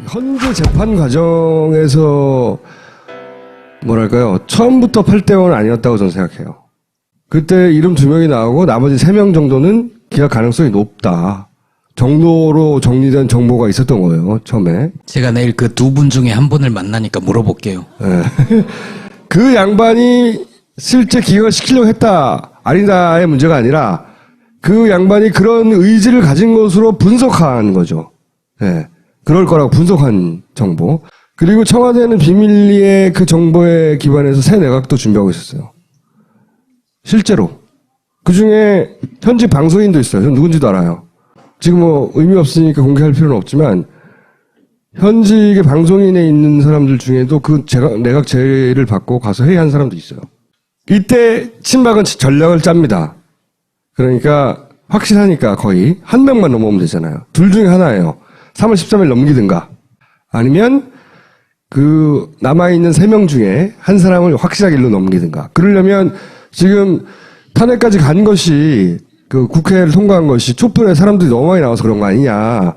현재 재판 과정에서 뭐랄까요, 처음부터 8대5는 아니었다고 저는 생각해요. 그때 이름 2명이 나오고 나머지 3명 정도는 기각 가능성이 높다 정도로 정리된 정보가 있었던 거예요, 처음에. 제가 내일 그 2분 중에 한 분을 만나니까 물어볼게요. 네. 그 양반이 실제 기각을 시키려고 했다 아니다의 문제가 아니라 그 양반이 그런 의지를 가진 것으로 분석한 거죠. 네. 그럴 거라고 분석한 정보. 그리고 청와대는 비밀리에 그 정보에 기반해서 새 내각도 준비하고 있었어요. 실제로. 그 중에 현직 방송인도 있어요. 전 누군지도 알아요. 지금 뭐 의미 없으니까 공개할 필요는 없지만 현직의 방송인에 있는 사람들 중에도 그 내각 제의를 받고 가서 회의한 사람도 있어요. 이때 친박은 전략을 짭니다. 그러니까 확실하니까 거의 한 명만 넘어오면 되잖아요. 둘 중에 하나예요. 3월 13일 넘기든가 아니면 그 남아있는 3명 중에 한 사람을 확실하게 일로 넘기든가. 그러려면 지금 탄핵까지 간 것이 그 국회를 통과한 것이 촛불에 사람들이 너무 많이 나와서 그런 거 아니냐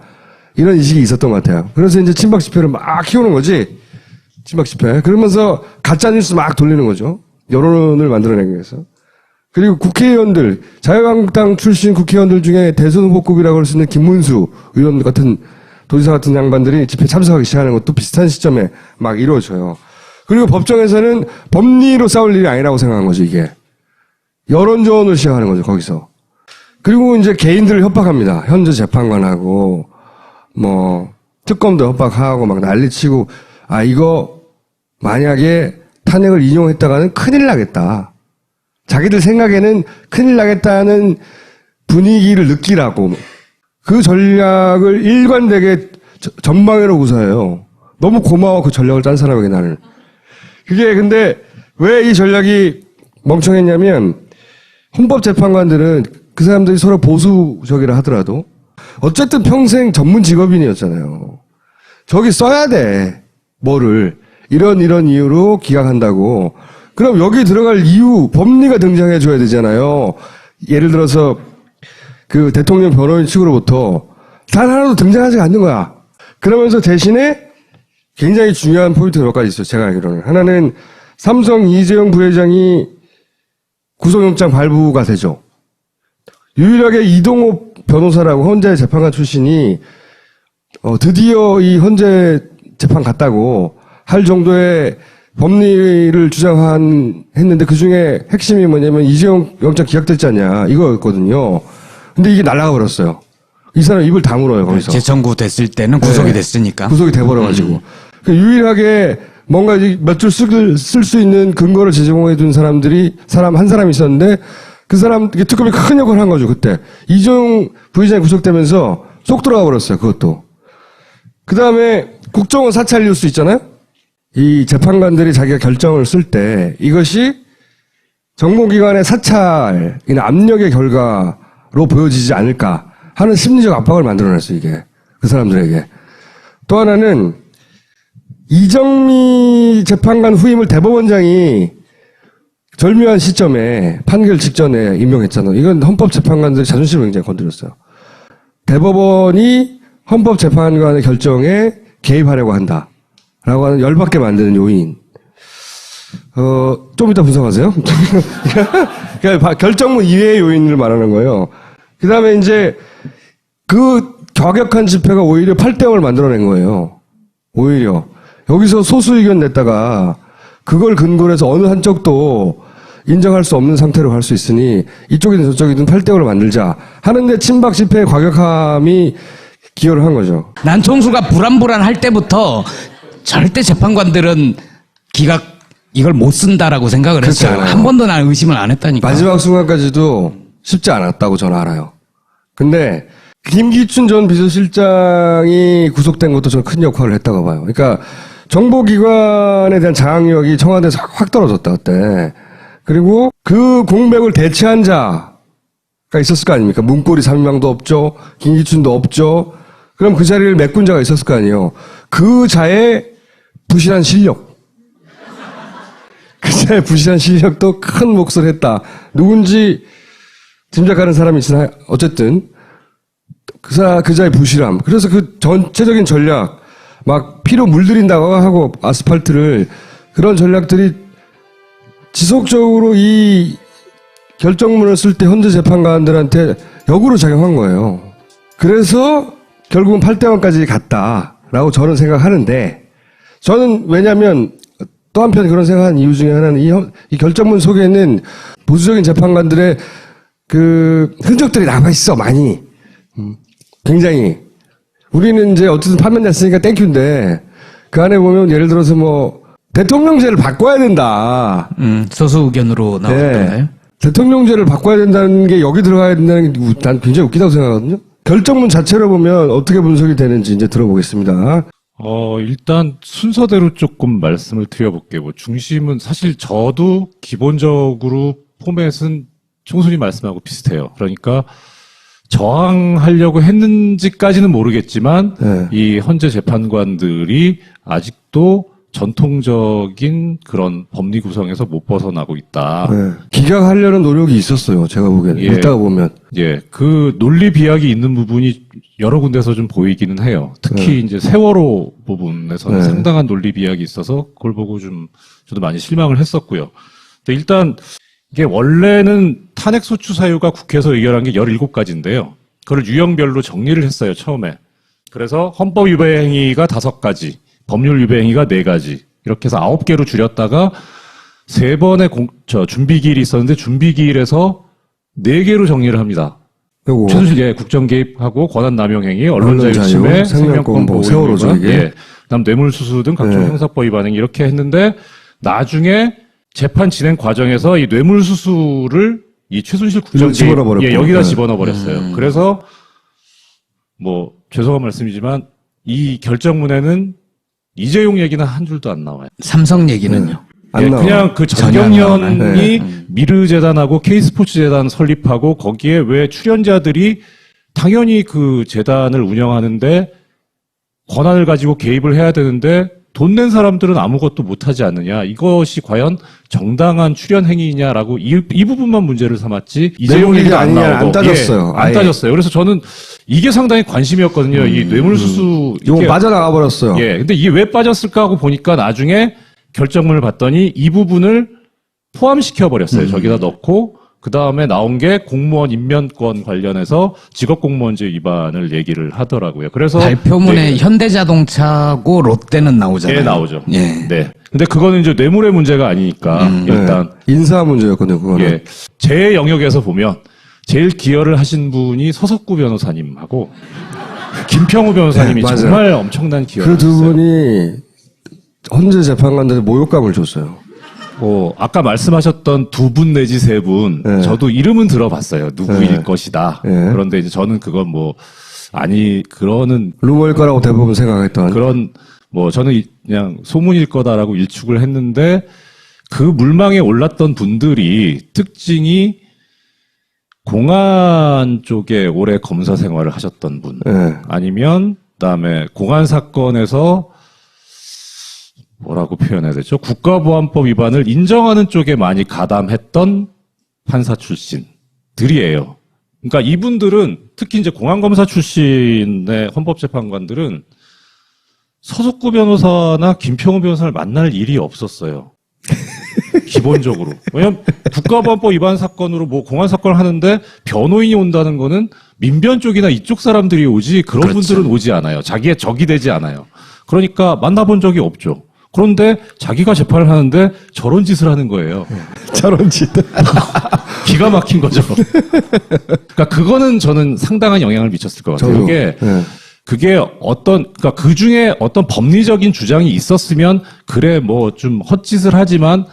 이런 인식이 있었던 것 같아요. 그래서 이제 친박 집회를 막 키우는 거지. 친박 집회. 그러면서 가짜뉴스 막 돌리는 거죠. 여론을 만들어내기 위해서. 그리고 국회의원들, 자유한국당 출신 국회의원들 중에 대선 후보급이라고 할 수 있는 김문수 의원 같은 도지사 같은 양반들이 집회 참석하기 시작하는 것도 비슷한 시점에 막 이루어져요. 그리고 법정에서는 법리로 싸울 일이 아니라고 생각한 거죠, 이게. 여론전을 시작하는 거죠, 거기서. 그리고 이제 개인들을 협박합니다. 현재 재판관하고, 뭐, 특검도 협박하고 막 난리치고, 아, 이거 만약에 탄핵을 인용했다가는 큰일 나겠다. 자기들 생각에는 큰일 나겠다는 분위기를 느끼라고. 그 전략을 일관되게 전방위로 구사해요. 너무 고마워, 그 전략을 짠 사람에게 나는. 그게 근데 왜 이 전략이 멍청했냐면 헌법재판관들은 그 사람들이 서로 보수적이라 하더라도 어쨌든 평생 전문 직업인이었잖아요. 저기 써야 돼. 뭐를. 이런 이유로 기각한다고. 그럼 여기 들어갈 이유, 법리가 등장해 줘야 되잖아요. 예를 들어서 그 대통령 변호인 측으로부터 단 하나도 등장하지 않는 거야. 그러면서 대신에 굉장히 중요한 포인트가 몇 가지 있어요. 제가 알기로는. 하나는 삼성 이재용 부회장이 구속영장 발부가 되죠. 유일하게 이동호 변호사라고 헌재 재판관 출신이 드디어 이 헌재 재판 갔다고 할 정도의 법리를 했는데 그 중에 핵심이 뭐냐면 이재용 영장 기각됐지 않냐 이거였거든요. 근데 이게 날아가 버렸어요. 이 사람 입을 다물어요, 거기서. 재청구 됐을 때는 구속이 네. 됐으니까. 구속이 돼버려가지고. 유일하게 뭔가 몇 줄 쓸 수 있는 근거를 제공해 둔 한 사람이 있었는데 그 사람, 특검이 큰 역할을 한 거죠, 그때. 이재용 부회장이 구속되면서 쏙 들어가 버렸어요, 그것도. 그 다음에 국정원 사찰 뉴스 있잖아요? 이 재판관들이 자기가 결정을 쓸 때 이것이 정보기관의 사찰이나 압력의 결과로 보여지지 않을까 하는 심리적 압박을 만들어냈어요, 이게. 그 사람들에게. 또 하나는 이정미 재판관 후임을 대법원장이 절묘한 시점에 판결 직전에 임명했잖아요. 이건 헌법재판관들의 자존심을 굉장히 건드렸어요. 대법원이 헌법재판관의 결정에 개입하려고 한다. 라고 하는 열받게 만드는 요인. 좀 이따 분석하세요. 그러니까 결정문 이외의 요인을 말하는 거예요. 그 다음에 이제 그 과격한 집회가 오히려 8대0을 만들어낸 거예요. 오히려. 여기서 소수 의견 냈다가 그걸 근거로 해서 어느 한쪽도 인정할 수 없는 상태로 갈 수 있으니 이쪽이든 저쪽이든 8대0을 만들자 하는데 친박 집회의 과격함이 기여를 한 거죠. 난총수가 불안할 때부터 절대 재판관들은 이걸 못 쓴다라고 생각을 했어요. 그렇죠. 한 번도 난 의심을 안 했다니까. 마지막 순간까지도 쉽지 않았다고 저는 알아요. 근데 김기춘 전 비서실장이 구속된 것도 저는 큰 역할을 했다고 봐요. 그러니까 정보기관에 대한 장악력이 청와대에서 확 떨어졌다 그때. 그리고 그 공백을 대체한 자가 있었을 거 아닙니까? 문고리 3명도 없죠. 김기춘도 없죠. 그럼 그 자리를 메꾼 자가 있었을 거 아니에요. 그 자의 부실한 실력. 그 자의 부실한 실력도 큰 몫을 했다. 누군지 짐작하는 사람이 있으나 어쨌든 그 자의 부실함. 그래서 그 전체적인 전략 막 피로 물들인다고 하고 아스팔트를 그런 전략들이 지속적으로 이 결정문을 쓸 때 헌재 재판관들한테 역으로 작용한 거예요. 그래서 결국은 8대0까지 갔다라고 저는 생각하는데 저는 왜냐하면 또 한편 그런 생각한 이유 중에 하나는 이 결정문 속에는 보수적인 재판관들의 그 흔적들이 남아있어 많이 굉장히 우리는 이제 어쨌든 판면 냈으니까 땡큐인데 그 안에 보면 예를 들어서 뭐 대통령제를 바꿔야 된다. 소수 의견으로 나왔던가요? 대통령제를 바꿔야 된다는 게 여기 들어가야 된다는 게 난 굉장히 웃기다고 생각하거든요. 결정문 자체로 보면 어떻게 분석이 되는지 이제 들어보겠습니다. 일단 순서대로 조금 말씀을 드려볼게요. 뭐 중심은 사실 저도 기본적으로 포맷은 총수님 말씀하고 비슷해요. 그러니까 저항하려고 했는지까지는 모르겠지만 네. 이 헌재 재판관들이 아직도 전통적인 그런 법리 구성에서 못 벗어나고 있다. 네. 기각하려는 노력이 있었어요. 제가 보기에는. 예. 읽다가 보면. 예, 그 논리 비약이 있는 부분이 여러 군데서 좀 보이기는 해요. 특히 네. 이제 세월호 부분에서는 네. 상당한 논리 비약이 있어서 그걸 보고 좀 저도 많이 실망을 했었고요. 근데 일단 이게 원래는 탄핵 소추 사유가 국회에서 의결한 게 17가지인데요. 그걸 유형별로 정리를 했어요, 처음에. 그래서 헌법 위반 행위가 5가지, 법률 위반 행위가 4가지. 이렇게 해서 9개로 줄였다가 3번의 준비기일이 있었는데 준비기일에서 4개로 정리를 합니다. 요거. 최순실 국정 개입하고 권한 남용 행위, 언론자유 언론자유, 침해, 생명권 보호, 세월호죠, 이게. 예. 그다음 뇌물수수 등 각종 네. 형사법 위반 행위 이렇게 했는데 나중에 재판 진행 과정에서 이 뇌물수수를 이 최순실 국정 여기 집어넣어버렸고. 예, 여기다 네. 집어넣어버렸어요. 그래서 뭐 죄송한 말씀이지만 이 결정문에는 이재용 얘기는 한 줄도 안 나와요. 삼성 얘기는요. 안 예, 나와. 그냥 그 전혀 안 정경련이 나오나요? 네. 미르재단하고 K스포츠재단 설립하고 거기에 왜 출연자들이 당연히 그 재단을 운영하는데 권한을 가지고 개입을 해야 되는데 돈 낸 사람들은 아무것도 못하지 않느냐. 이것이 과연 정당한 출연 행위냐라고 이 부분만 문제를 삼았지 이재용 얘기가 안 아니냐, 나오고 안 따졌어요. 예, 안 아예. 따졌어요. 그래서 저는 이게 상당히 관심이었거든요. 이 뇌물수수 요거 이게 빠져나가 버렸어요. 예, 근데 이게 왜 빠졌을까 하고 보니까 나중에 결정문을 봤더니 이 부분을 포함시켜 버렸어요. 저기다 넣고 그 다음에 나온 게 공무원 임면권 관련해서 직업공무원제 위반을 얘기를 하더라고요. 그래서 발표문에 네, 현대자동차고 롯데는 나오잖아요. 예, 나오죠. 예. 네. 근데 그거는 이제 뇌물의 문제가 아니니까 일단 네. 인사 문제였거든요, 그거는. 예, 제 영역에서 보면 제일 기여를 하신 분이 서석구 변호사님하고 김평우 변호사님이 네, 맞아요. 정말 엄청난 기여를 그 두 했어요. 분이 헌재 재판관들의 모욕감을 줬어요. 아까 말씀하셨던 2분 내지 3분, 네. 저도 이름은 들어봤어요. 누구일 네. 것이다. 네. 그런데 이제 저는 그건 그러는, 루머일 거라고 대부분 생각했던. 저는 그냥 소문일 거다라고 일축을 했는데, 그 물망에 올랐던 분들이 특징이 공안 쪽에 오래 검사 생활을 하셨던 분, 네. 아니면, 그다음에 공안 사건에서 뭐라고 표현해야 되죠? 국가보안법 위반을 인정하는 쪽에 많이 가담했던 판사 출신들이에요. 그러니까 이분들은 특히 이제 공안검사 출신의 헌법재판관들은 서석구 변호사나 김평우 변호사를 만날 일이 없었어요. 기본적으로. 왜냐면 국가보안법 위반 사건으로 뭐 공안 사건을 하는데 변호인이 온다는 거는 민변 쪽이나 이쪽 사람들이 오지 그런 그렇죠. 분들은 오지 않아요. 자기의 적이 되지 않아요. 그러니까 만나본 적이 없죠. 그런데 자기가 재판을 하는데 저런 짓을 하는 거예요. 저런 짓. 기가 막힌 거죠. 그러니까 그거는 저는 상당한 영향을 미쳤을 것 같아요. 저도. 그게 그러니까 그 중에 어떤 법리적인 주장이 있었으면 그래 뭐 좀 헛짓을 하지만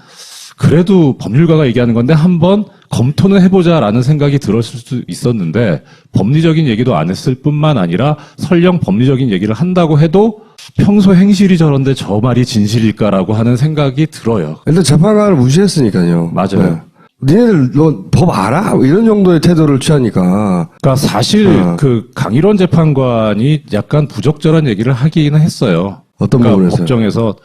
그래도 법률가가 얘기하는 건데 한번 검토는 해보자라는 생각이 들었을 수 있었는데 법리적인 얘기도 안 했을 뿐만 아니라 설령 법리적인 얘기를 한다고 해도 평소 행실이 저런데 저 말이 진실일까라고 하는 생각이 들어요. 일단 재판관을 무시했으니까요. 맞아요. 니네들 너 법 알아? 이런 정도의 태도를 취하니까. 그러니까 사실 그 강일원 재판관이 약간 부적절한 얘기를 하기는 했어요. 어떤 그러니까 부분에서요? 법정에서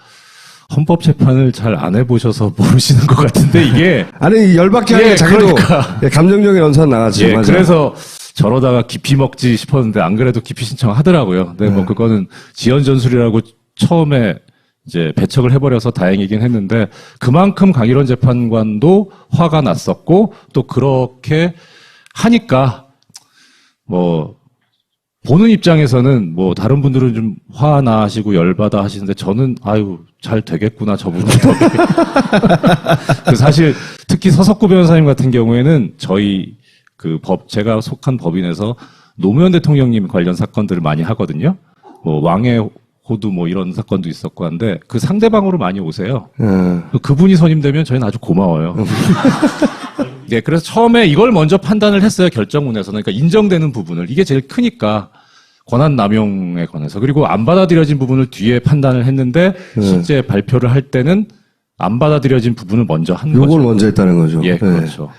헌법 재판을 잘 안 해보셔서 모르시는 것 같은데 이게 아니 열받게 하니까 예, 자기도 그러니까. 예, 감정적인 연산 나가지. 예, 맞아. 그래서 저러다가 깊이 먹지 싶었는데 안 그래도 깊이 신청하더라고요. 근데 뭐 그거는 지연전술이라고 처음에 이제 배척을 해버려서 다행이긴 했는데 그만큼 강일원 재판관도 화가 났었고 또 그렇게 하니까 뭐 보는 입장에서는 뭐 다른 분들은 좀 화나 하시고 열받아 하시는데 저는 아유 잘 되겠구나 저분은 그 사실 특히 서석구 변호사님 같은 경우에는 저희 그 제가 속한 법인에서 노무현 대통령님 관련 사건들을 많이 하거든요. 뭐 왕의 호두 뭐 이런 사건도 있었고 한데 그 상대방으로 많이 오세요. 그분이 선임되면 저희는 아주 고마워요. 네, 그래서 처음에 이걸 먼저 판단을 했어요. 결정문에서는. 그러니까 인정되는 부분을. 이게 제일 크니까 권한 남용에 관해서. 그리고 안 받아들여진 부분을 뒤에 판단을 했는데 실제 발표를 할 때는 안 받아들여진 부분을 먼저 한 거죠. 요걸 먼저 했다는 거죠. 예, 그렇죠.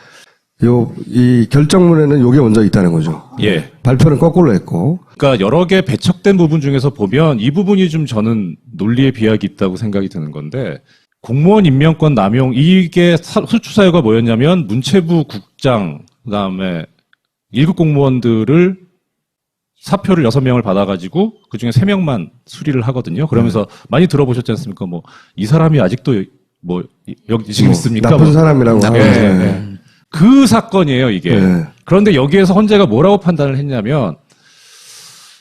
이 결정문에는 요게 먼저 있다는 거죠. 예. 발표는 거꾸로 했고. 그러니까 여러 개 배척된 부분 중에서 보면 이 부분이 좀 저는 논리의 비약이 있다고 생각이 드는 건데 공무원 임명권 남용 이게 소추사유가 뭐였냐면 문체부 국장 그다음에 1급 공무원들을 사표를 6명을 받아가지고 그중에 3명만 수리를 하거든요. 그러면서 많이 들어보셨지 않습니까? 뭐 이 사람이 아직도 뭐 여기 지금 있습니까? 나쁜 뭐. 사람이라고 네, 하는데. 네. 그 사건이에요, 이게. 네. 그런데 여기에서 헌재가 뭐라고 판단을 했냐면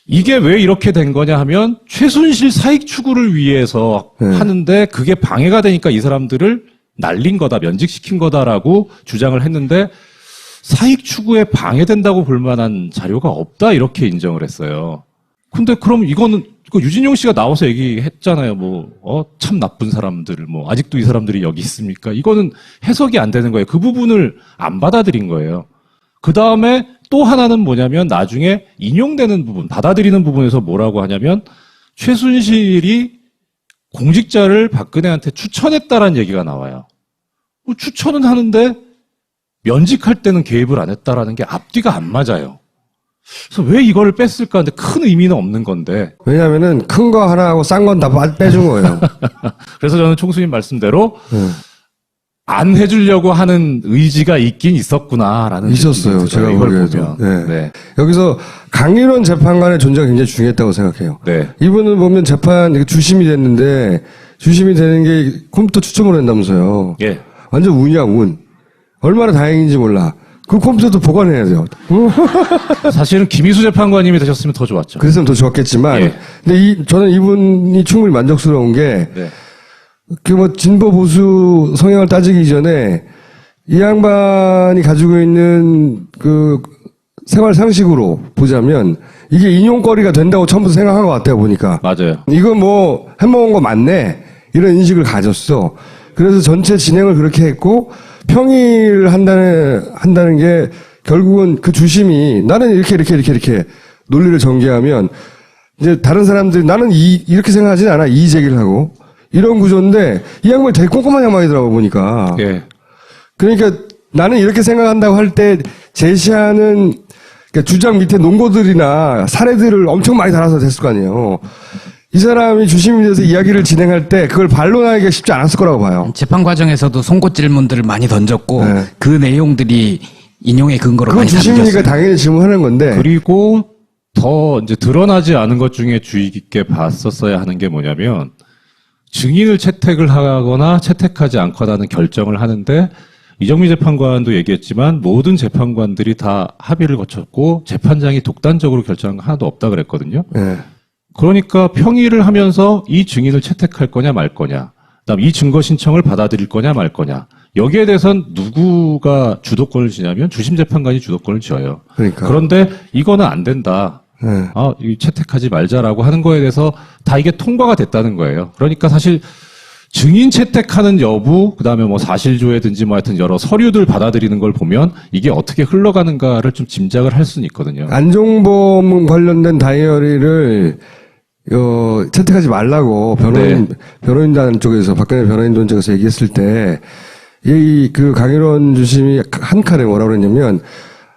이게 왜 이렇게 된 거냐 하면 최순실 사익 추구를 위해서 하는데 그게 방해가 되니까 이 사람들을 날린 거다, 면직시킨 거다라고 주장을 했는데 사익 추구에 방해된다고 볼 만한 자료가 없다 이렇게 인정을 했어요. 근데 그럼 이거는 유진용 씨가 나와서 얘기했잖아요. 참 나쁜 사람들, 아직도 이 사람들이 여기 있습니까? 이거는 해석이 안 되는 거예요. 그 부분을 안 받아들인 거예요. 그 다음에 또 하나는 뭐냐면 나중에 인용되는 부분, 받아들이는 부분에서 뭐라고 하냐면 최순실이 공직자를 박근혜한테 추천했다라는 얘기가 나와요. 추천은 하는데 면직할 때는 개입을 안 했다라는 게 앞뒤가 안 맞아요. 그래서 왜 이걸 뺐을까 하는데 큰 의미는 없는 건데. 왜냐면은 큰 거 하나하고 싼 건 다 빼준 거예요. 그래서 저는 총수님 말씀대로 안 해주려고 하는 의지가 있긴 있었구나라는. 있었어요. 제가 보기에도. 네. 네. 여기서 강일원 재판관의 존재가 굉장히 중요했다고 생각해요. 네. 이분은 보면 재판 주심이 됐는데 주심이 되는 게 컴퓨터 추첨을 한다면서요. 예. 완전 운이야 운. 얼마나 다행인지 몰라. 그 컴퓨터도 보관해야 돼요. 사실은 김희수 재판관님이 되셨으면 더 좋았죠. 그랬으면 더 좋았겠지만, 예. 근데 저는 이분이 충분히 만족스러운 게, 네. 진보 보수 성향을 따지기 이전에 이 양반이 가지고 있는 그 생활 상식으로 보자면 이게 인용거리가 된다고 처음부터 생각한 것 같아요 보니까. 맞아요. 이거 뭐 해먹은 거 맞네 이런 인식을 가졌어. 그래서 전체 진행을 그렇게 했고 평의를 한다는 게 결국은 그 주심이 나는 이렇게 논리를 전개하면 이제 다른 사람들이 나는 이렇게 생각하진 않아 이의 제기를 하고 이런 구조인데 이 양반이 되게 꼼꼼한 양반이더라고 보니까. 예. 그러니까 나는 이렇게 생각한다고 할 때 제시하는 그러니까 주장 밑에 논거들이나 사례들을 엄청 많이 달아서 됐을 거 아니에요. 이 사람이 주심에 대해서 이야기를 진행할 때 그걸 반론하기가 쉽지 않았을 거라고 봐요. 재판 과정에서도 송곳 질문들을 많이 던졌고 네. 그 내용들이 인용의 근거로 그건 많이 주심이니까 담겼어요. 당연히 질문하는 건데. 그리고 더 이제 드러나지 않은 것 중에 주의 깊게 봤었어야 하는 게 뭐냐면 증인을 채택을 하거나 채택하지 않거나는 결정을 하는데 이정미 재판관도 얘기했지만 모든 재판관들이 다 합의를 거쳤고 재판장이 독단적으로 결정한 거 하나도 없다 그랬거든요. 네. 그러니까 평의를 하면서 이 증인을 채택할 거냐 말 거냐, 그다음 이 증거 신청을 받아들일 거냐 말 거냐, 여기에 대해서는 누구가 주도권을 지냐면 주심 재판관이 주도권을 쥐어요. 그러니까. 그런데 이거는 안 된다. 네. 이 채택하지 말자라고 하는 거에 대해서 다 이게 통과가 됐다는 거예요. 그러니까 사실 증인 채택하는 여부, 그다음에 뭐 사실조회든지 뭐 하여튼 여러 서류들 받아들이는 걸 보면 이게 어떻게 흘러가는가를 좀 짐작을 할 수는 있거든요. 안종범 관련된 다이어리를 채택하지 말라고 변호인단 쪽에서 박근혜 변호인단 쪽에서 얘기했을 때 그 강일원 주심이 한 칼에 뭐라고 그랬냐면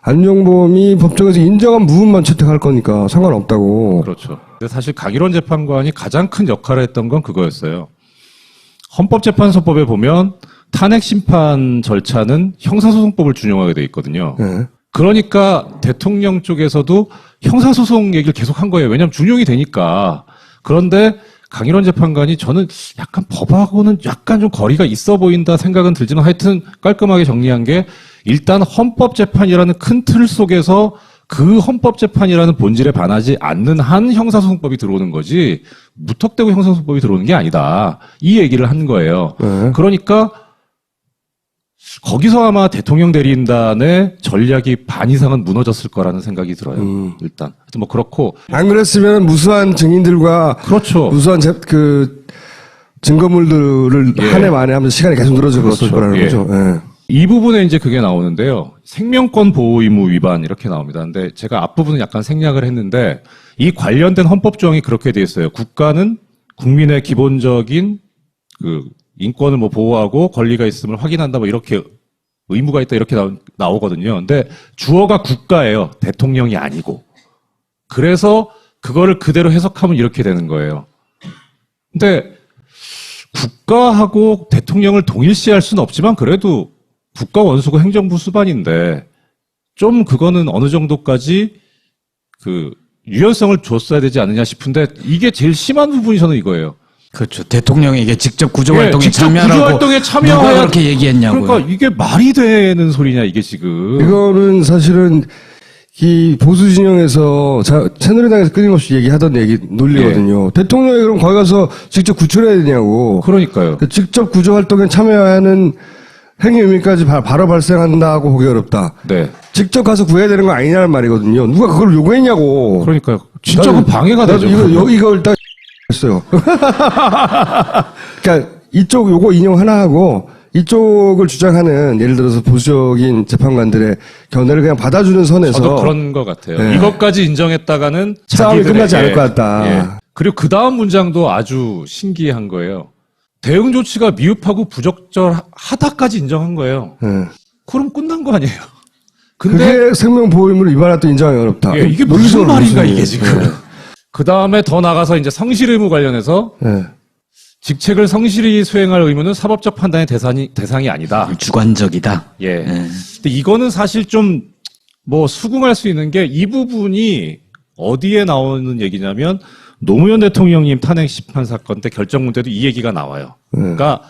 안종범이 법정에서 인정한 부분만 채택할 거니까 상관없다고. 그렇죠. 근데 사실 강일원 재판관이 가장 큰 역할을 했던 건 그거였어요. 헌법재판소법에 보면 탄핵 심판 절차는 형사소송법을 준용하게 돼 있거든요. 네. 그러니까 대통령 쪽에서도 형사소송 얘기를 계속 한 거예요. 왜냐하면 준용이 되니까. 그런데 강일원 재판관이 저는 약간 법하고는 약간 좀 거리가 있어 보인다 생각은 들지만 하여튼 깔끔하게 정리한 게 일단 헌법재판이라는 큰 틀 속에서 그 헌법재판이라는 본질에 반하지 않는 한 형사소송법이 들어오는 거지 무턱대고 형사소송법이 들어오는 게 아니다. 이 얘기를 한 거예요. 네. 그러니까 거기서 아마 대통령 대리인단의 전략이 반 이상은 무너졌을 거라는 생각이 들어요. 일단. 하여튼 뭐 그렇고. 안 그랬으면 무수한 증인들과 그렇죠. 무수한 증거물들을 예. 한 해 만에 하면서 시간이 계속 늘어졌을 그렇죠. 거라는 예. 거죠. 예. 이 부분에 이제 그게 나오는데요. 생명권 보호 의무 위반 이렇게 나옵니다. 근데 제가 앞부분은 약간 생략을 했는데 이 관련된 헌법 조항이 그렇게 돼 있어요. 국가는 국민의 기본적인 그 인권을 뭐 보호하고 권리가 있음을 확인한다 뭐 이렇게 의무가 있다 이렇게 나오거든요. 근데 주어가 국가예요. 대통령이 아니고. 그래서 그거를 그대로 해석하면 이렇게 되는 거예요. 근데 국가하고 대통령을 동일시할 수는 없지만 그래도 국가 원수고 행정부 수반인데 좀 그거는 어느 정도까지 그 유연성을 줬어야 되지 않느냐 싶은데 이게 제일 심한 부분이 저는 이거예요. 그렇죠. 대통령에게 직접 구조활동에 직접 참여하라고 구조활동에 참여해야 누가 그렇게 얘기했냐고요. 그러니까 이게 말이 되는 소리냐 이게 지금. 이거는 사실은 이 보수 진영에서 새누리당에서 끊임없이 얘기하던 논리거든요. 대통령이 그럼 거기 가서 직접 구출해야 되냐고. 그러니까요. 직접 구조 활동에 참여하는 행위 의미까지 바로 발생한다고 보기 어렵다. 네. 직접 가서 구해야 되는 거 아니냐는 말이거든요. 누가 그걸 요구했냐고. 그러니까요. 진짜 그 방해가 되죠. 이거 일단 했어요. 그러니까 이쪽 요거 인용 하나 하고 이쪽을 주장하는 예를 들어서 보수적인 재판관들의 견해를 그냥 받아주는 선에서 저도 그런 것 같아요. 네. 이것까지 인정했다가는 싸움이 자기들에게, 끝나지 않을 것 같다. 그리고 그 다음 문장도 아주 신기한 거예요. 대응 조치가 미흡하고 부적절하다까지 인정한 거예요. 예. 그럼 끝난 거 아니에요? 근데 그게 생명보호의무를 위반했다 인정하기 어렵다. 이게 무슨 논리적으로 말인가 무슨 이게 지금. 그 다음에 더 나가서 이제 성실 의무 관련해서 예. 직책을 성실히 수행할 의무는 사법적 판단의 대상이 아니다. 주관적이다. 예. 근데 이거는 사실 좀 뭐 수긍할 수 있는 게 이 부분이 어디에 나오는 얘기냐면 노무현 대통령님 탄핵 심판 사건 때 결정문 때도 이 얘기가 나와요. 그러니까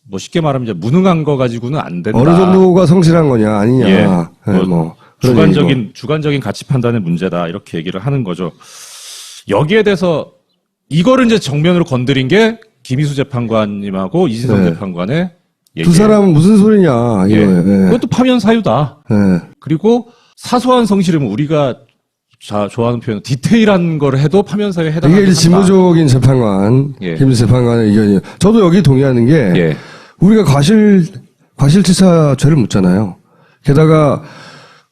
뭐 쉽게 말하면 이제 무능한 거 가지고는 안 된다. 어느 정도가 성실한 거냐 아니냐. 예. 뭐 그런 얘기고. 주관적인 가치 판단의 문제다. 이렇게 얘기를 하는 거죠. 여기에 대해서 이거를 이제 정면으로 건드린 게 김희수 재판관님하고 이진성 네. 재판관의 얘기. 두 사람은 무슨 소리냐. 예. 이거. 예. 그것도 파면 사유다. 예. 그리고 사소한 성실은 우리가 좋아하는 표현, 디테일한 걸 해도 파면 사유에 해당한다. 이게 이제 진보적인 재판관, 예. 김희수 재판관의 의견이에요. 저도 여기 동의하는 게 예. 우리가 과실치사 죄를 묻잖아요. 게다가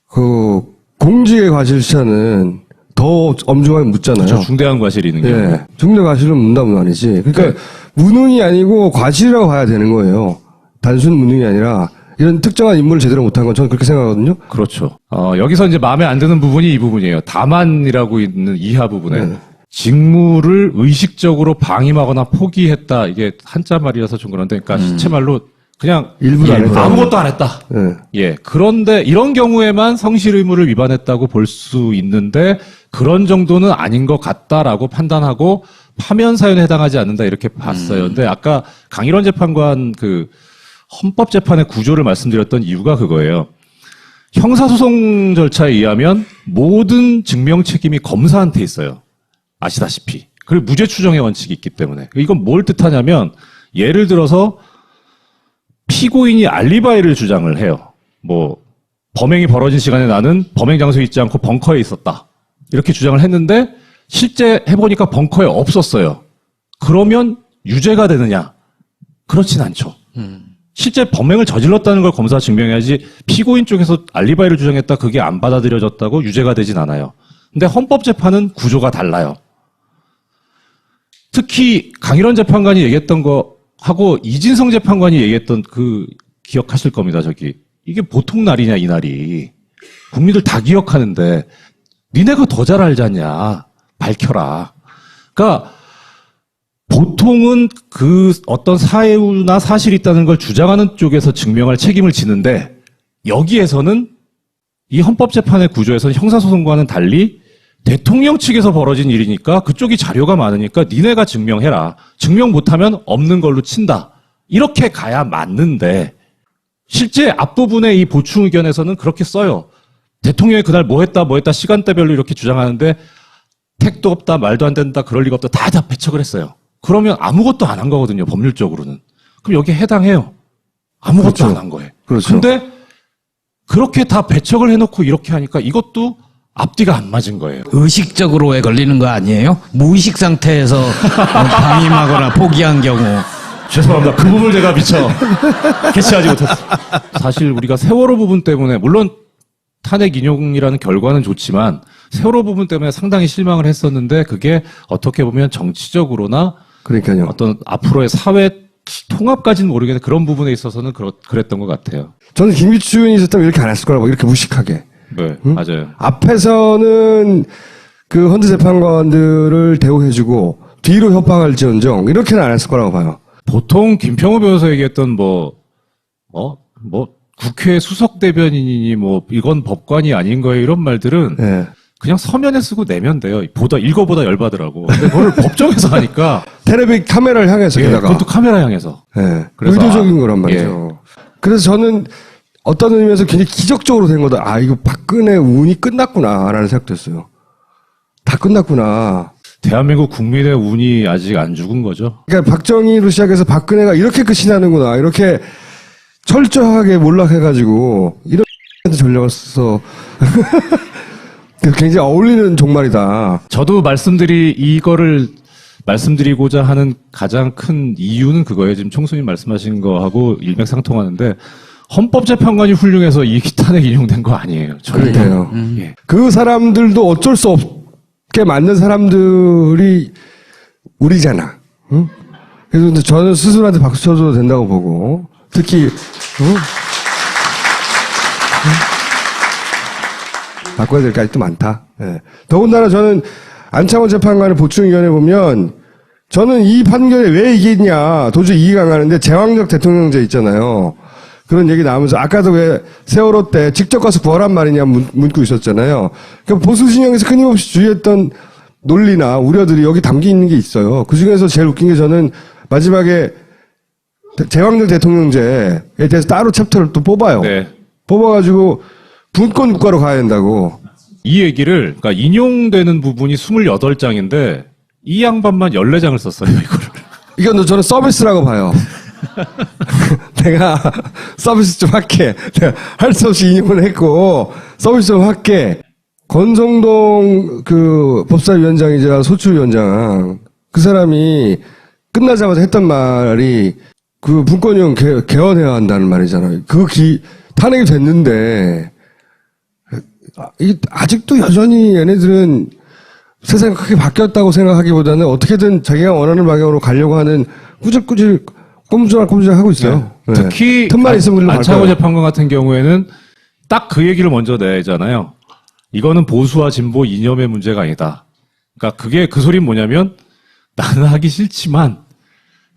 그 공직의 과실치사는 더 엄중하게 묻잖아요. 저 중대한 과실이 있는 게. 예. 중대 과실은 문답은 아니지. 그러니까 네. 무능이 아니고 과실이라고 봐야 되는 거예요. 단순 무능이 아니라 이런 특정한 임무를 제대로 못한 건 저는 그렇게 생각하거든요. 그렇죠. 여기서 이제 마음에 안 드는 부분이 이 부분이에요. 다만이라고 있는 이하 부분에. 네. 직무를 의식적으로 방임하거나 포기했다. 이게 한자 말이라서 좀 그런데, 그러니까 시체말로 그냥 일부러 안 했다. 아무것도 안 했다. 예. 예. 그런데 이런 경우에만 성실 의무를 위반했다고 볼 수 있는데 그런 정도는 아닌 것 같다라고 판단하고 파면 사유에 해당하지 않는다 이렇게 봤어요. 근데 아까 강일원 재판관 그 헌법재판의 구조를 말씀드렸던 이유가 그거예요. 형사소송 절차에 의하면 모든 증명 책임이 검사한테 있어요. 아시다시피. 그리고 무죄 추정의 원칙이 있기 때문에. 이건 뭘 뜻하냐면 예를 들어서 피고인이 알리바이를 주장을 해요. 뭐 범행이 벌어진 시간에 나는 범행 장소에 있지 않고 벙커에 있었다. 이렇게 주장을 했는데 실제 해보니까 벙커에 없었어요. 그러면 유죄가 되느냐? 그렇진 않죠. 실제 범행을 저질렀다는 걸 검사가 증명해야지 피고인 쪽에서 알리바이를 주장했다 그게 안 받아들여졌다고 유죄가 되진 않아요. 근데 헌법재판은 구조가 달라요. 특히 강일원 재판관이 얘기했던 거 하고 이진성 재판관이 얘기했던 그 기억하실 겁니다. 저기 이게 보통 날이냐 이 날이. 국민들 다 기억하는데 니네가 더 잘 알잖냐. 밝혀라. 그러니까 보통은 그 어떤 사유나 사실이 있다는 걸 주장하는 쪽에서 증명할 책임을 지는데 여기에서는 이 헌법재판의 구조에서는 형사소송과는 달리 대통령 측에서 벌어진 일이니까 그쪽이 자료가 많으니까 니네가 증명해라. 증명 못하면 없는 걸로 친다. 이렇게 가야 맞는데 실제 앞부분의 이 보충 의견에서는 그렇게 써요. 대통령이 그날 뭐 했다 시간대별로 이렇게 주장하는데 택도 없다, 말도 안 된다, 그럴 리가 없다 다 배척을 했어요. 그러면 아무것도 안 한 거거든요, 법률적으로는. 그럼 여기에 해당해요. 아무것도 그렇죠. 안 한 거예요. 그렇죠. 근데 그렇게 다 배척을 해놓고 이렇게 하니까 이것도 앞뒤가 안 맞은 거예요. 의식적으로에 걸리는 거 아니에요? 무의식 상태에서 방임하거나 포기한 경우. 죄송합니다. 그 부분을 제가 미처 캐치하지 못했어요. 사실 우리가 세월호 부분 때문에 물론 탄핵 인용이라는 결과는 좋지만 세월호 부분 때문에 상당히 실망을 했었는데 그게 어떻게 보면 정치적으로나 그러니까요. 어떤 앞으로의 사회 통합까지는 모르겠는데 그런 부분에 있어서는 그랬던 것 같아요. 저는 김기춘이 있었다면 이렇게 안 했을 거라고, 이렇게 무식하게. 네, 맞아요. 앞에서는 그 헌재 재판관들을 대우해주고 뒤로 협박할지언정 이렇게는 안 했을 거라고 봐요. 보통 김평우 변호사 얘기했던 국회 수석 대변인이니 이건 법관이 아닌 거예요 이런 말들은 예. 그냥 서면에 쓰고 내면 돼요. 읽어보다 열받으라고. 근데 그걸 법정에서 하니까 텔레비 카메라를 향해서 예, 게다가 그것도 카메라 향해서. 예. 그래서 의도적인 거란 말이죠. 그래서 저는 어떤 의미에서 굉장히 기적적으로 된 거다. 아, 이거 박근혜 운이 끝났구나라는 생각도 했어요. 다 끝났구나. 대한민국 국민의 운이 아직 안 죽은 거죠. 그러니까 박정희로 시작해서 박근혜가 이렇게 끝이 나는구나. 이렇게 철저하게 몰락해가지고 이런 전략을 써서 굉장히 어울리는 종말이다. 저도 이거를 말씀드리고자 하는 가장 큰 이유는 그거예요. 지금 총수님 말씀하신 거하고 일맥상통하는데 헌법재판관이 훌륭해서 이 탄핵 인용된 거 아니에요. 절대. 그러니까요. 예. 그 사람들도 어쩔 수 없게 만든 사람들이 우리잖아. 응? 그래서 근데 저는 스스로한테 박수 쳐줘도 된다고 보고 특히 바꿔야 될 게 아직도 많다. 예. 더군다나 저는 안창호 재판관의 보충의견에 보면 저는 이 판결에 왜 이게 있냐 도저히 이해가 안 가는데 제왕적 대통령제 있잖아요. 그런 얘기 나오면서 아까도 왜 세월호 때 직접 가서 구하란 말이냐 묻고 있었잖아요. 그러니까 보수 진영에서 끊임없이 주의했던 논리나 우려들이 여기 담겨 있는 게 있어요. 그중에서 제일 웃긴 게 저는 마지막에 제왕적 대통령제에 대해서 따로 챕터를 또 뽑아요. 네. 뽑아가지고 분권 국가로 가야 된다고. 이 얘기를, 그러니까 인용되는 부분이 28장인데, 이 양반만 14장을 썼어요, 이거를. 이건 저는 서비스라고 봐요. 내가 서비스 좀 할게. 내가 할 수 없이 인용을 했고, 서비스 좀 할게. 권성동 그 법사위원장이자 소추위원장, 그 사람이 끝나자마자 했던 말이 그 분권형 개헌해야 한다는 말이잖아요. 탄핵이 됐는데, 아직도 여전히 얘네들은 세상이 크게 바뀌었다고 생각하기보다는 어떻게든 자기가 원하는 방향으로 가려고 하는 꾸질꾸질 꼼지락 하고 있어요. 네. 특히 틈만 있으면 글로 안창호 갈까요? 재판관 같은 경우에는 딱 그 얘기를 먼저 내잖아요. 이거는 보수와 진보 이념의 문제가 아니다. 그러니까 그게 그 소리는 뭐냐면 나는 하기 싫지만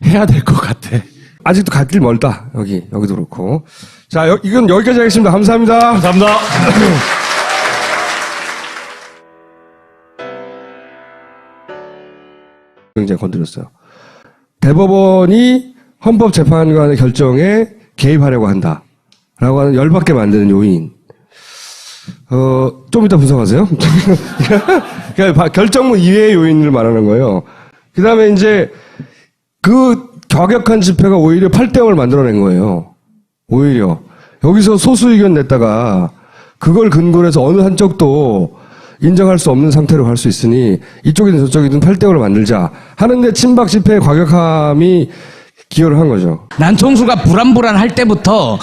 해야 될 것 같아. 아직도 갈 길 멀다. 여기도 그렇고. 자, 이건 여기까지 하겠습니다. 감사합니다. 감사합니다. 굉장히 건드렸어요. 대법원이 헌법재판관의 결정에 개입하려고 한다라고 하는 열받게 만드는 요인. 좀 이따 분석하세요. 그러니까 결정문 이외의 요인을 말하는 거예요. 그 다음에 이제 그 과격한 집회가 오히려 8대0을 만들어낸 거예요. 오히려. 여기서 소수 의견 냈다가 그걸 근거로 해서 어느 한쪽도 인정할 수 없는 상태로 갈 수 있으니 이쪽이든 저쪽이든 8대5를 만들자 하는데 친박 집회의 과격함이 기여를 한 거죠. 난 총수가 불안할 때부터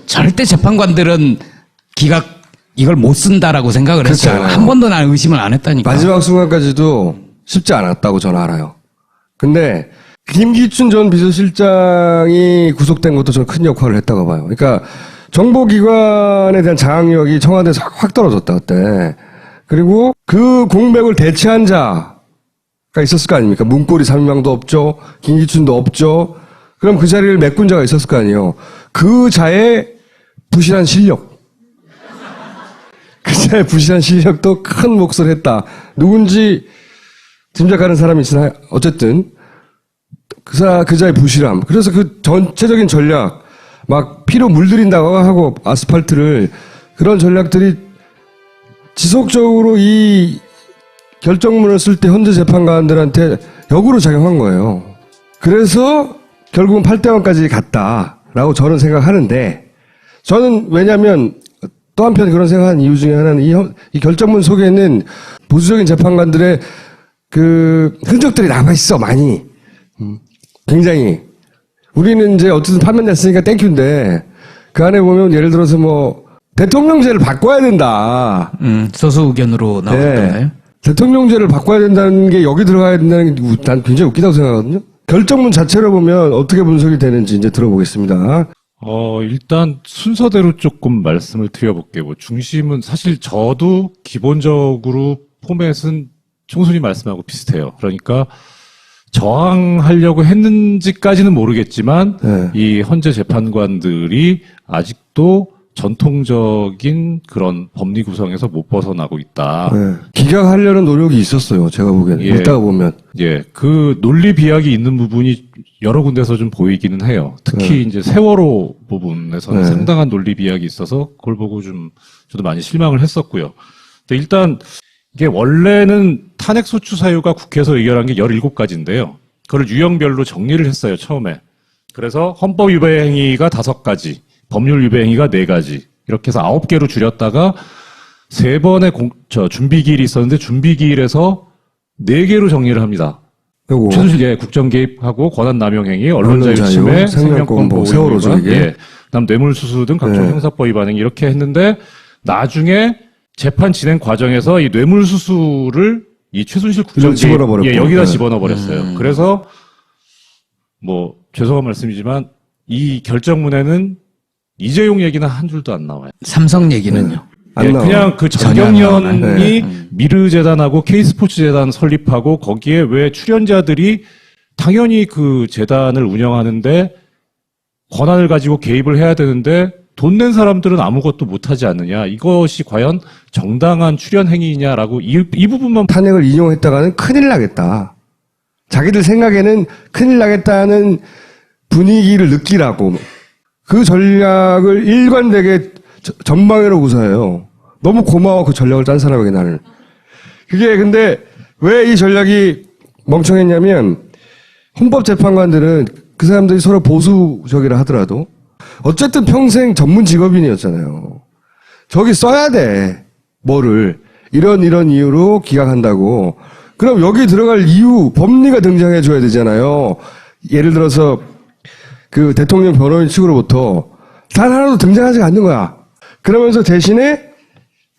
절대 재판관들은 이걸 못 쓴다라고 생각을 그렇지 했어요. 않아요. 한 번도 난 의심을 안 했다니까. 마지막 순간까지도 쉽지 않았다고 저는 알아요. 근데 김기춘 전 비서실장이 구속된 것도 저는 큰 역할을 했다고 봐요. 그러니까 정보기관에 대한 장악력이 청와대에서 확 떨어졌다 그때. 그리고 그 공백을 대체한 자가 있었을 거 아닙니까? 문고리 3명도 없죠. 김기춘도 없죠. 그럼 그 자리를 메꾼 자가 있었을 거 아니에요. 그 자의 부실한 실력. 그자의 부실한 실력도 큰 몫을 했다. 누군지 짐작하는 사람이 있으나 어쨌든 그자의 부실함. 그래서 그 전체적인 전략 막 피로 물들인다고 하고 아스팔트를 그런 전략들이 지속적으로 이 결정문을 쓸 때 현재 재판관들한테 역으로 작용한 거예요. 그래서 결국은 8대1까지 갔다라고 저는 생각하는데 저는 왜냐하면 또 한편 그런 생각하는 이유 중에 하나는 이 결정문 속에는 보수적인 재판관들의 그 흔적들이 남아있어 많이 굉장히 우리는 이제 어쨌든 판단됐으니까 땡큐인데 그 안에 보면 예를 들어서 뭐 대통령제를 바꿔야 된다. 소수 의견으로 나오던가요? 네. 대통령제를 바꿔야 된다는 게 여기 들어가야 된다는 게 난 굉장히 웃기다고 생각하거든요. 결정문 자체로 보면 어떻게 분석이 되는지 이제 들어보겠습니다. 일단 순서대로 조금 말씀을 드려볼게요. 뭐 중심은 사실 저도 기본적으로 포맷은 총수님 말씀하고 비슷해요. 그러니까 저항하려고 했는지까지는 모르겠지만 네. 이 헌재 재판관들이 아직도 전통적인 그런 법리 구성에서 못 벗어나고 있다. 네. 기각하려는 노력이 있었어요. 제가 보기에는. 예. 읽다가 보면. 예, 그 논리 비약이 있는 부분이 여러 군데서 좀 보이기는 해요. 특히 네. 이제 세월호 부분에서는 네. 상당한 논리 비약이 있어서 그걸 보고 좀 저도 많이 실망을 했었고요. 근데 일단 이게 원래는 탄핵 소추 사유가 국회에서 의결한 게 17가지인데요. 그걸 유형별로 정리를 했어요, 처음에. 그래서 헌법 위배 행위가 5가지, 법률 위배 행위가 4가지. 이렇게 해서 9개로 줄였다가 3번의 준비기일이 있었는데 준비기일에서 4개로 정리를 합니다. 요거. 최순실 예, 국정 개입하고 권한 남용 행위, 언론 언론 자유 자유, 침해, 생명권 보호, 세월호죠, 이게. 예, 그다음 뇌물수수 등 각종 네. 형사법 위반 행위 이렇게 했는데 나중에 재판 진행 과정에서 이 뇌물수수를 이 최순실 국정 개입 집어넣어버렸고. 예, 여기다 네. 집어넣어 버렸어요. 그래서 뭐 죄송한 말씀이지만 이 결정문에는 이재용 얘기는 한 줄도 안 나와요. 삼성 얘기는요. 안 예, 나와. 그냥 그 전혀 안 전경련이 나와요. 미르재단하고 K스포츠재단 설립하고 거기에 왜 출연자들이 당연히 그 재단을 운영하는데 권한을 가지고 개입을 해야 되는데 돈 낸 사람들은 아무것도 못하지 않느냐. 이것이 과연 정당한 출연 행위냐라고 이 부분만 탄핵을 인용했다가는 큰일 나겠다. 자기들 생각에는 큰일 나겠다는 분위기를 느끼라고. 그 전략을 일관되게 전방위로 구사해요. 너무 고마워 그 전략을 짠 사람에게 나는. 그게 근데 왜 이 전략이 멍청했냐면 헌법재판관들은 그 사람들이 서로 보수적이라 하더라도 어쨌든 평생 전문 직업인이었잖아요. 저기 써야 돼. 뭐를. 이런 이유로 기각한다고. 그럼 여기 들어갈 이유, 법리가 등장해 줘야 되잖아요. 예를 들어서 그 대통령 변호인 측으로부터 단 하나도 등장하지 않는 거야. 그러면서 대신에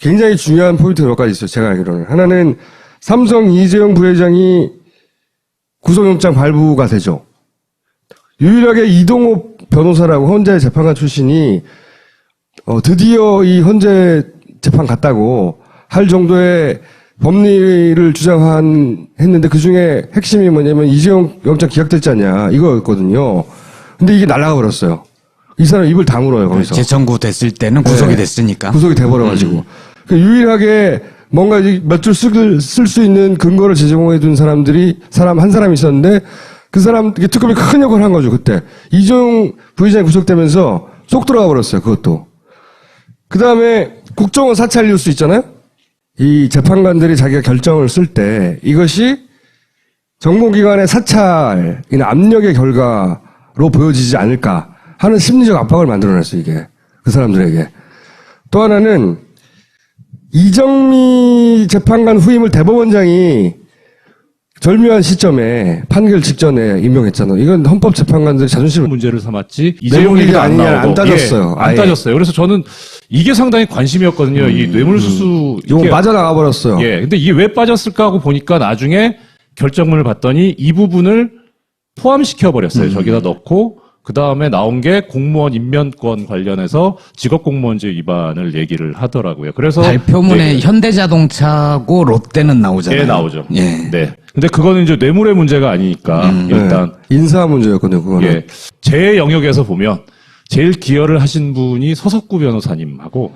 굉장히 중요한 포인트가 몇 가지 있어요. 제가 알기로는. 하나는 삼성 이재용 부회장이 구속영장 발부가 되죠. 유일하게 이동호 변호사라고 헌재 재판관 출신이 드디어 이 헌재 재판 갔다고 할 정도의 법리를 했는데 그 중에 핵심이 뭐냐면 이재용 영장 기각됐지 않냐 이거였거든요. 근데 이게 날아가 버렸어요. 이 사람 입을 다물어요 거기서. 재청구 됐을 때는 구속이 네. 됐으니까. 구속이 돼버려가지고. 그 유일하게 뭔가 몇 줄 쓸 수 있는 근거를 제공해둔 사람 한 사람이 있었는데 그 사람 특검이 큰 역할을 한 거죠 그때. 이재용 부회장이 구속되면서 쏙 들어가 버렸어요 그것도. 그 다음에 국정원 사찰 뉴스 있잖아요. 이 재판관들이 자기가 결정을 쓸 때 이것이 정보기관의 사찰이나 압력의 결과로 보여지지 않을까 하는 심리적 압박을 만들어냈어요 이게 그 사람들에게. 또 하나는 이정미 재판관 후임을 대법원장이 절묘한 시점에 판결 직전에 임명했잖아요. 이건 헌법재판관들의 자존심을 문제를 삼았지 뇌물 이재용 얘기 얘기가 안 아니냐, 나오고 안 따졌어요. 예, 안 아예. 따졌어요. 그래서 저는 이게 상당히 관심이었거든요. 이 뇌물수수 이거 이게 빠져나가 버렸어요. 예, 근데 이게 왜 빠졌을까 하고 보니까 나중에 결정문을 봤더니 이 부분을 포함시켜 버렸어요. 저기다 넣고 그 다음에 나온 게 공무원 임면권 관련해서 직업공무원제 위반을 얘기를 하더라고요. 그래서 발표문에 현대자동차고 롯데는 나오잖아요. 예, 나오죠. 예. 네. 근데 그거는 이제 뇌물의 문제가 아니니까 일단 네. 인사 문제였거든요, 그거는. 예, 제 영역에서 보면 제일 기여를 하신 분이 서석구 변호사님하고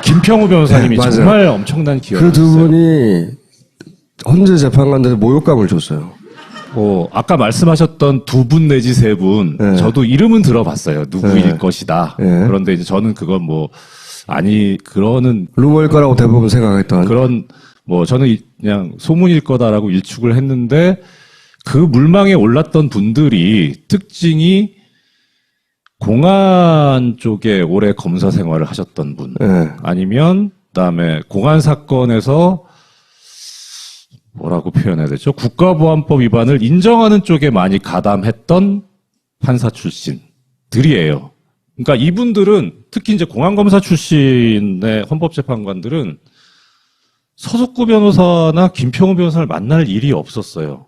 김평우 변호사님이 네, 맞아요. 정말 엄청난 기여를 그 두 했어요. 분이 헌재 재판관들의 모욕감을 줬어요. 아까 말씀하셨던 두 분 내지 세 분, 네. 저도 이름은 들어봤어요. 누구일 네. 것이다. 네. 그런데 이제 저는 그건 그러는 루머일 거라고 대부분 생각했던. 저는 그냥 소문일 거다라고 일축을 했는데, 그 물망에 올랐던 분들이 특징이 공안 쪽에 오래 검사 생활을 하셨던 분, 네. 아니면 그다음에 공안 사건에서 뭐라고 표현해야 되죠? 국가보안법 위반을 인정하는 쪽에 많이 가담했던 판사 출신들이에요. 그러니까 이분들은 특히 이제 공안검사 출신의 헌법재판관들은 서석구 변호사나 김평우 변호사를 만날 일이 없었어요.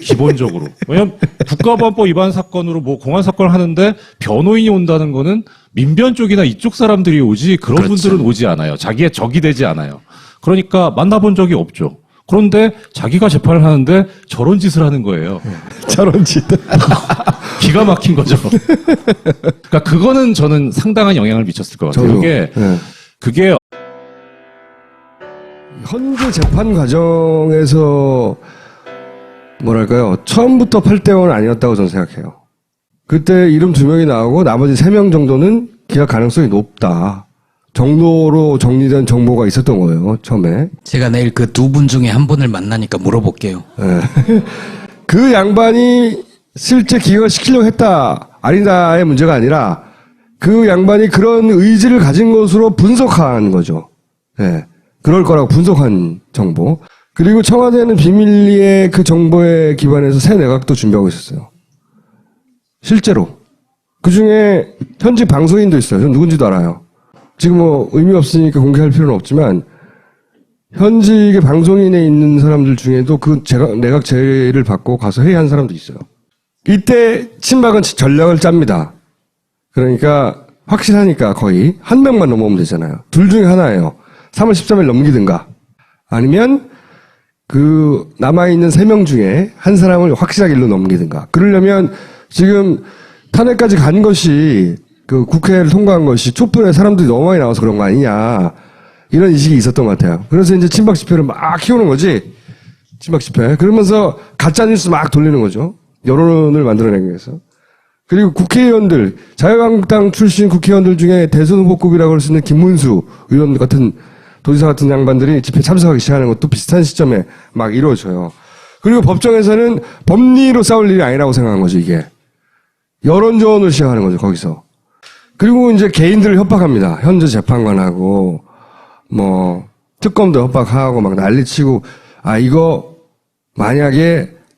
기본적으로. 왜냐면 국가보안법 위반 사건으로 공안 사건을 하는데 변호인이 온다는 거는 민변 쪽이나 이쪽 사람들이 오지 그런 그렇죠. 분들은 오지 않아요. 자기의 적이 되지 않아요. 그러니까 만나본 적이 없죠. 그런데 자기가 재판을 하는데 저런 짓을 하는 거예요. 저런 짓. 기가 막힌 거죠. 그러니까 그거는 저는 상당한 영향을 미쳤을 것 같아요. 저도. 그게 헌재 재판 과정에서 뭐랄까요, 처음부터 8대5는 아니었다고 저는 생각해요. 그때 이름 2명이 나오고 나머지 3명 정도는 기각 가능성이 높다 정도로 정리된 정보가 있었던 거예요, 처음에. 제가 내일 그 두 분 중에 한 분을 만나니까 물어볼게요. 그 양반이 실제 기각을 시키려고 했다 아니다의 문제가 아니라 그 양반이 그런 의지를 가진 것으로 분석한 거죠. 예. 그럴 거라고 분석한 정보. 그리고 청와대는 비밀리에 그 정보에 기반해서 새 내각도 준비하고 있었어요. 실제로. 그 중에 현직 방송인도 있어요. 전 누군지도 알아요. 지금 의미 없으니까 공개할 필요는 없지만 현직의 방송인에 있는 사람들 중에도 그 내각 제의를 받고 가서 회의한 사람도 있어요. 이때 친박은 전략을 짭니다. 그러니까 확실하니까 거의 한 명만 넘어오면 되잖아요. 둘 중에 하나예요. 3월 13일 넘기든가 아니면 그 남아있는 3명 중에 한 사람을 확실하게 일로 넘기든가. 그러려면 지금 탄핵까지 간 것이 그 국회를 통과한 것이 촛불에 사람들이 너무 많이 나와서 그런 거 아니냐 이런 인식이 있었던 것 같아요. 그래서 이제 친박 집회를 막 키우는 거지. 친박 집회. 그러면서 가짜 뉴스 막 돌리는 거죠. 여론을 만들어내기 위해서. 그리고 국회의원들, 자유한국당 출신 국회의원들 중에 대선 후보급이라고 할 수 있는 김문수 의원 같은 도지사 같은 양반들이 집회 참석하기 시작하는 것도 비슷한 시점에 막 이루어져요. 그리고 법정에서는 법리로 싸울 일이 아니라고 생각한 거죠, 이게. 여론조언을 시작하는 거죠, 거기서. 그리고 이제 개인들을 협박합니다. 현재 재판관하고, 특검도 협박하고 막 난리치고, 이거 만약에